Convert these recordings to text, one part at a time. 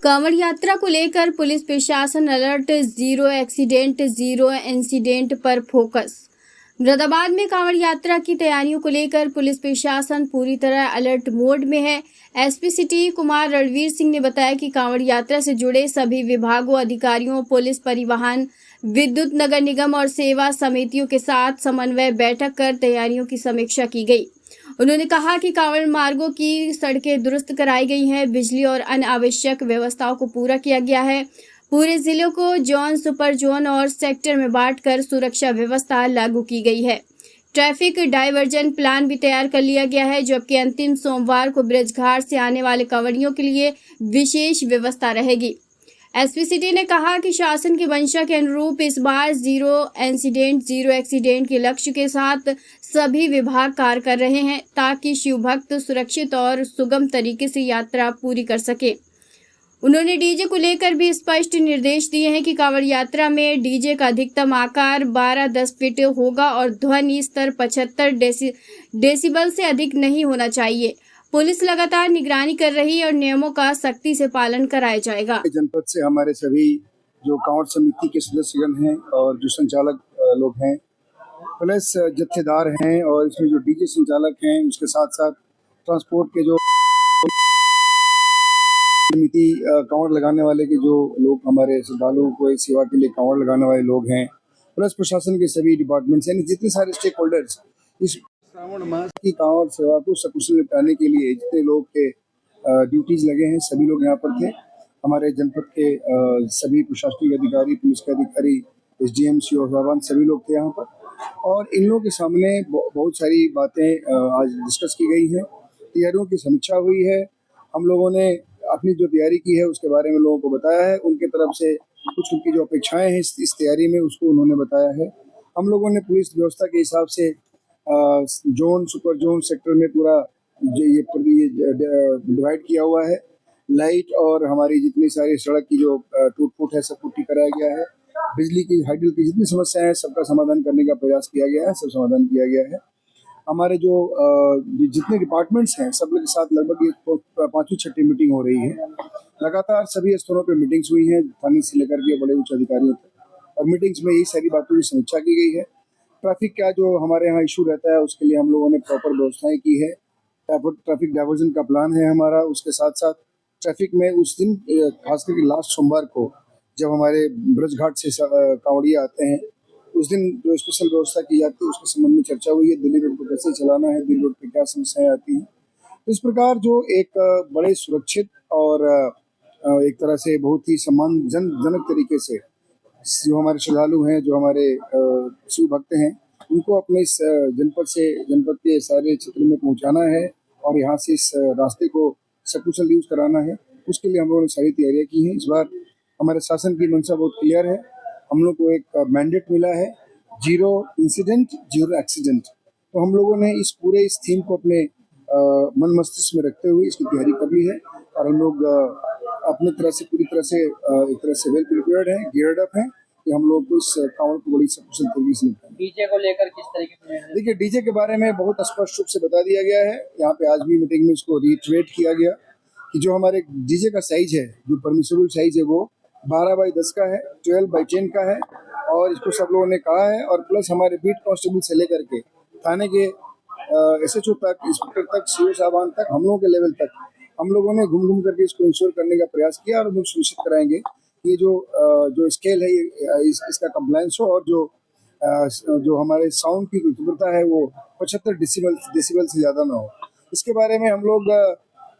कांवड़ यात्रा को लेकर पुलिस प्रशासन alert, zero accident zero incident पर फोकस। मुरादाबाद में कांवड़ यात्रा की तैयारियों को लेकर पुलिस प्रशासन पूरी तरह अलर्ट मोड में है। एसपी सिटी कुमार रणवीर सिंह ने बताया कि कांवड़ यात्रा से जुड़े सभी विभागों, अधिकारियों, पुलिस, परिवहन, विद्युत, नगर निगम और सेवा समितियों के साथ समन्वय बैठक कर तैयारियों की समीक्षा की गई। उन्होंने कहा कि कांवड़ मार्गों की सड़कें दुरुस्त कराई गई हैं, बिजली और अन्य आवश्यक व्यवस्थाओं को पूरा किया गया है। पूरे जिले को जोन, सुपर जोन और सेक्टर में बांटकर सुरक्षा व्यवस्था लागू की गई है। ट्रैफिक डाइवर्जन प्लान भी तैयार कर लिया गया है, जबकि अंतिम सोमवार को ब्रजघाट से आने वाले कांवड़ियों के लिए विशेष व्यवस्था रहेगी। एसपी सिटी ने कहा कि शासन की मंशा के अनुरूप इस बार जीरो इंसिडेंट जीरो एक्सीडेंट के लक्ष्य के साथ सभी विभाग कार्य कर रहे हैं, ताकि शिव भक्त सुरक्षित और सुगम तरीके से यात्रा पूरी कर सके। उन्होंने डीजे को लेकर भी स्पष्ट निर्देश दिए हैं कि कांवड़ यात्रा में डीजे का अधिकतम आकार 12-10 फीट होगा और ध्वनि स्तर 75 डेसिबल से अधिक नहीं होना चाहिए। पुलिस लगातार निगरानी कर रही है और नियमों का सख्ती से पालन कराया जाएगा। जनपद से हमारे सभी जो कांवड़ समिति के सदस्यगण हैं और जो संचालक लोग हैं, प्लस जत्थेदार हैं, और इसमें जो डीजे संचालक हैं, उसके साथ साथ ट्रांसपोर्ट के जो समिति कांवड़ लगाने वाले के जो लोग, हमारे श्रद्धालुओं को सेवा के लिए कांवड़ लगाने वाले लोग हैं, प्लस प्रशासन के सभी डिपार्टमेंट्स, यानी जितने सारे स्टेक होल्डर्स इस श्रावण मास की कांवड़ सेवा को सकुशल निपटाने के लिए जितने लोग के ड्यूटीज लगे हैं, सभी लोग यहाँ पर थे। हमारे जनपद के सभी प्रशासनिक अधिकारी, पुलिस के अधिकारी, SDM, CO साहबान, सभी लोग थे यहाँ पर, और इन लोगों के सामने बहुत सारी बातें आज डिस्कस की गई हैं। तैयारियों की समीक्षा हुई है। हम लोगों ने अपनी जो तैयारी की है उसके बारे में लोगों को बताया है। उनके तरफ से कुछ उनकी जो अपेक्षाएं हैं इस तैयारी में, उसको उन्होंने बताया है। हम लोगों ने पुलिस व्यवस्था के हिसाब से जोन, सुपर जोन, सेक्टर में पूरा ये डिवाइड किया हुआ है। लाइट और हमारी जितनी सारी सड़क की जो टूट फूट है, सब पुट्टी कराया गया है। बिजली की, हाइडल की जितनी समस्याएं हैं, सबका समाधान करने का प्रयास किया गया है, सब समाधान किया गया है। हमारे जो जितने डिपार्टमेंट्स हैं, सब लोग के साथ लगभग 5वीं-6वीं मीटिंग हो रही है। लगातार सभी स्तरों पे मीटिंग्स हुई हैं, थाने से लेकर के बड़े उच्च अधिकारियों तक, और मीटिंग्स में यही सारी बातों की समीक्षा की गई है। ट्रैफिक का जो हमारे यहाँ इशू रहता है, उसके लिए हम लोगों ने प्रॉपर व्यवस्थाएं की है। ट्रैफिक डाइवर्जन का प्लान है हमारा। उसके साथ साथ ट्रैफिक में उस दिन, खास करके लास्ट सोमवार को, जब हमारे ब्रजघाट से कांवड़िया आते हैं, उस दिन जो स्पेशल व्यवस्था की जाती है, उसके संबंध में चर्चा हुई है। दिल्ली रोड को कैसे चलाना है, दिल्ली रोड पे क्या समस्याएं आती हैं। इस प्रकार जो एक बड़े सुरक्षित और एक तरह से बहुत ही सम्मानजनक तरीके से जो हमारे श्रद्धालु हैं, जो हमारे शिव भक्त हैं, उनको अपने इस जनपद के सारे क्षेत्र में पहुंचाना है और यहाँ से इस रास्ते को सकुशल यूज कराना है। उसके लिए हम लोगों ने सारी तैयारियां की हैं। इस बार हमारे शासन की मंशा बहुत क्लियर है। हम लोग को एक मैंडेट मिला है, जीरो इंसिडेंट जीरो एक्सीडेंट। तो हम लोगों ने इस थीम को अपने मन मस्तिष्क में रखते हुए इसकी तैयारी कर ली है, और हम लोग अपनी तरह से पूरी तरह से एक तरह से वेल प्रिपेयर्ड हैं, गियर्ड अप हैं कि हम लोग को इस कांवड़ को बड़ी सकुशल तरीके से निपटाएं। डीजे को लेकर किस तरीके से? देखिए, डीजे के बारे में बहुत स्पष्ट रूप से बता दिया गया है। यहाँ पे आज भी मीटिंग में इसको रिट्रेट किया गया कि जो हमारे डीजे का साइज है, जो परमिसेबल साइज है, वो 12x10 का है, 12x10 का है, और इसको सब लोगों ने कहा है। और प्लस हमारे बीट कांस्टेबल से लेकर के थाने के SHO तक, इंस्पेक्टर तक, CO साहबान तक, हम लोगों के लेवल तक, हम लोगों ने घूम करके इसको इंश्योर करने का प्रयास किया, और हम सुनिश्चित कराएंगे कि ये जो स्केल है, इसका कंप्लायंस हो, और जो हमारे साउंड की तीव्रता है वो 75 डेसिबल से ज़्यादा ना हो। इसके बारे में हम लोग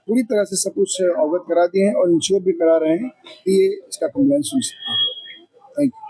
पूरी तरह से सब कुछ अवगत करा दिए हैं और इंश्योर भी करा रहे हैं कि ये इसका कंप्लायंस सुनिश्चित हो। Thank you.